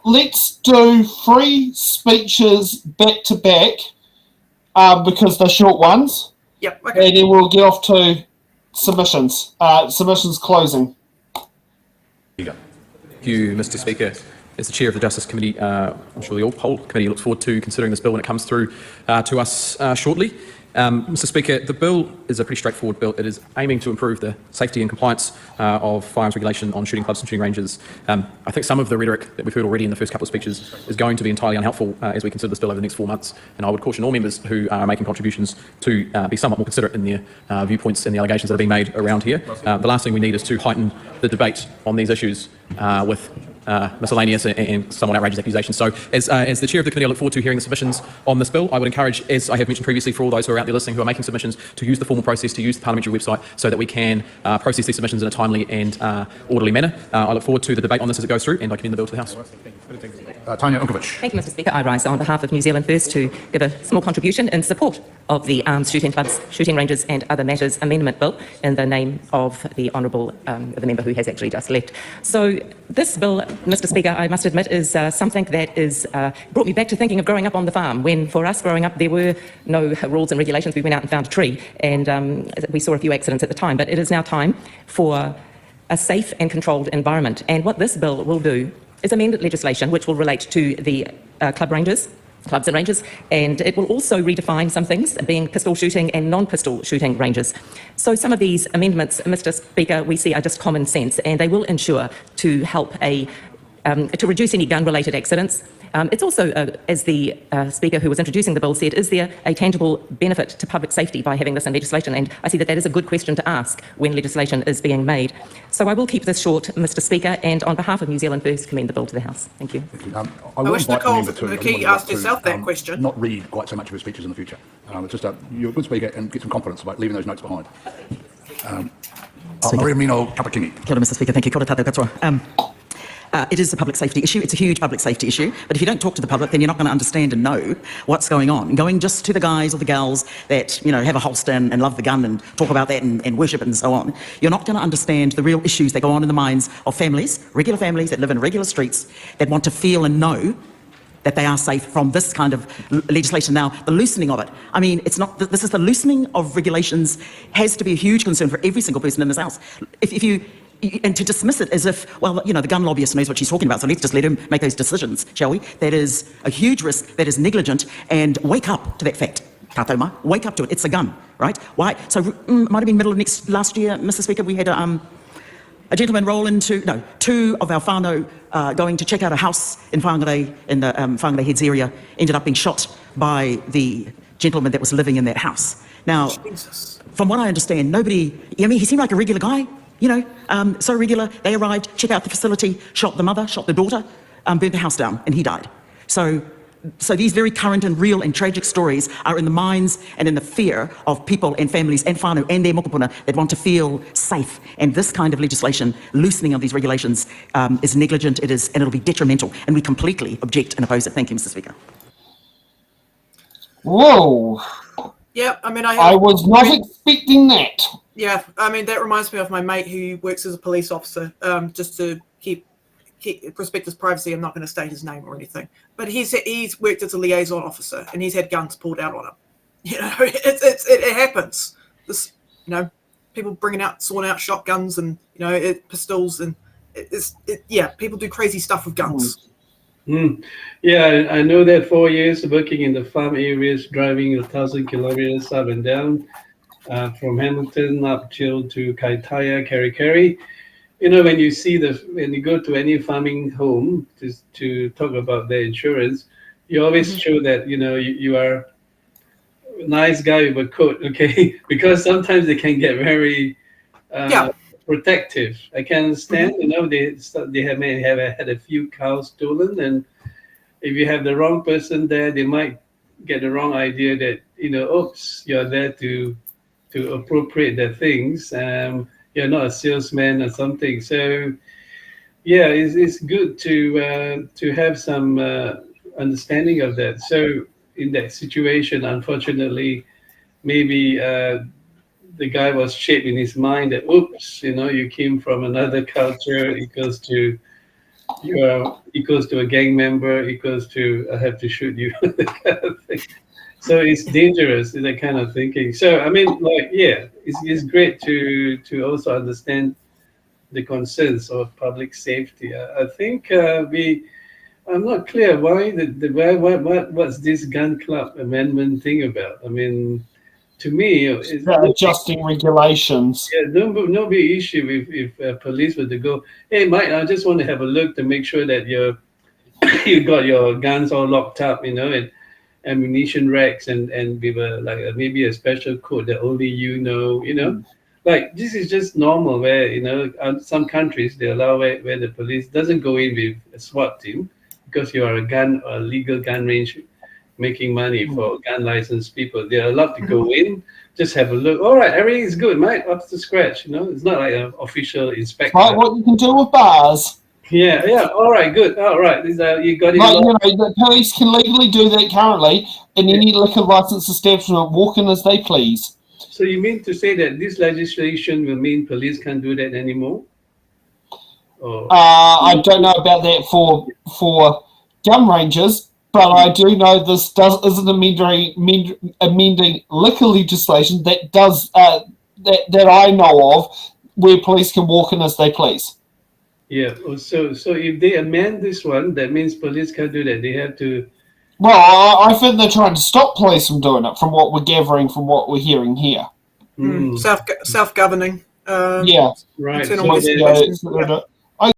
Let's do 3 speeches back to back because they're short ones. Yep. Okay. And then we'll get off to submissions. Submissions closing. Thank you, Mr. Speaker. As the Chair of the Justice Committee, I'm sure the whole committee looks forward to considering this bill when it comes through to us shortly. Mr. Speaker, the bill is a pretty straightforward bill. It is aiming to improve the safety and compliance of firearms regulation on shooting clubs and shooting ranges. I think some of the rhetoric that we've heard already in the first couple of speeches is going to be entirely unhelpful as we consider this bill over the next 4 months, and I would caution all members who are making contributions to be somewhat more considerate in their viewpoints and the allegations that are being made around here. The last thing we need is to heighten the debate on these issues with miscellaneous and somewhat outrageous accusations. So as the Chair of the committee, I look forward to hearing the submissions on this bill. I would encourage, as I have mentioned previously, for all those who are out there listening who are making submissions, to use the formal process, to use the parliamentary website so that we can process these submissions in a timely and orderly manner. I look forward to the debate on this as it goes through, and I commend the bill to the House. Tanya, Unkovich. Thank you, Mr. Speaker. I rise on behalf of New Zealand First to give a small contribution in support of the Arms Shooting Clubs, Shooting Ranges and Other Matters Amendment Bill in the name of the Honourable, the member who has actually just left. So this bill, Mr. Speaker, I must admit, is something that is brought me back to thinking of growing up on the farm, when for us growing up there were no rules and regulations. We went out and found a tree, and we saw a few accidents at the time, but it is now time for a safe and controlled environment. And what this bill will do is amend legislation which will relate to the clubs and ranges, and it will also redefine some things, being pistol shooting and non-pistol shooting ranges. So some of these amendments, Mr. Speaker, we see are just common sense, and they will ensure to help to reduce any gun-related accidents. It's also, as the Speaker who was introducing the bill said, is there a tangible benefit to public safety by having this in legislation? And I see that that is a good question to ask when legislation is being made. So I will keep this short, Mr. Speaker, and on behalf of New Zealand First, commend the bill to the House. Thank you. I wish Nicole McKee asked herself that question. Not read quite so much of her speeches in the future. It's just you're a good speaker and get some confidence about leaving those notes behind. Mariameno, Kapi-Kingi. Kia ora, Mr. Speaker. Thank you. Kia ora tātou katoa. It is a public safety issue. It's a huge public safety issue. But if you don't talk to the public, then you're not going to understand and know what's going on. Going just to the guys or the gals that, you know, have a holster and love the gun and talk about that and worship it and so on, you're not going to understand the real issues that go on in the minds of families, regular families that live in regular streets, that want to feel and know that they are safe from this kind of legislation. Now, the loosening of it, I mean, it's not, this is the loosening of regulations has to be a huge concern for every single person in this House. And to dismiss it as if, well, you know, the gun lobbyist knows what she's talking about, so let's just let him make those decisions, shall we? That is a huge risk, that is negligent, and wake up to that fact. Kātauma, wake up to it. It's a gun, right? Why? So might have been middle of last year, Mr. Speaker, we had a gentleman roll into, no, 2 of our whānau going to check out a house in Whangarei, in the Whangarei Heads area, ended up being shot by the gentleman that was living in that house. Now, from what I understand, nobody, I mean, he seemed like a regular guy, you know, so regular. They arrived, checked out the facility, shot the mother, shot the daughter, burnt the house down, and he died. So these very current and real and tragic stories are in the minds and in the fear of people and families and whānau and their mokopuna that want to feel safe. And this kind of legislation, loosening of these regulations, is negligent, and it'll be detrimental, and we completely object and oppose it. Thank you, Mr. Speaker. Whoa. Yeah, I mean, I was not expecting that. Yeah, I mean, that reminds me of my mate who works as a police officer, just to keep respect his privacy. I'm not going to state his name or anything, but he's worked as a liaison officer, and he's had guns pulled out on him. You know, it happens. This, you know, people bringing out sawn out shotguns and, you know, pistols, and yeah, people do crazy stuff with guns. Yeah, I know that 4 years working in the farm areas, driving 1,000 kilometers up and down, from Hamilton up to Kaitaia, Kerikeri. You know, when you go to any farming home to talk about their insurance, you always show that, you know, you are a nice guy with a coat, okay? Because sometimes they can get very protective. I can understand, you know, they may have had a few cows stolen, and if you have the wrong person there, they might get the wrong idea that, you know, oops, you're there to appropriate their things. You're not a salesman or something. So, yeah, it's good to have some understanding of that. So, in that situation, unfortunately, maybe the guy was shaped in his mind that, oops, you know, you came from another culture equals to you are equals to a gang member, equals to I have to shoot you, that kind of thing. So it's dangerous, that kind of thinking. So I mean, like, yeah, it's great to also understand the concerns of public safety. I think I'm not clear why what's this gun club amendment thing about. I mean, to me, it's Adjusting regulations. yeah, no big issue if police were to go, hey, Mike, I just want to have a look to make sure that you got your guns all locked up, and ammunition racks and with maybe a special code that only like this is just normal where some countries they allow where the police doesn't go in with a SWAT team because you are a legal gun range making money for gun licensed people. They're allowed to go in, just have a look. All right, everything is good, mate, up to scratch. It's not like an official inspector. Like what you can do with bars. Yeah. All right, good. All right, you got it. Like, the police can legally do that currently in any liquor license establishment, walk in as they please. So you mean to say that this legislation will mean police can't do that anymore? I don't know about that for gun ranges, but I do know this isn't amending liquor legislation that does that I know of, where police can walk in as they please. Yeah. So if they amend this one, that means police can't do that. They have to. Well, I think they're trying to stop police from doing it, from what we're gathering, from what we're hearing here. Self-governing. Yeah. Right. Internal So investigation. I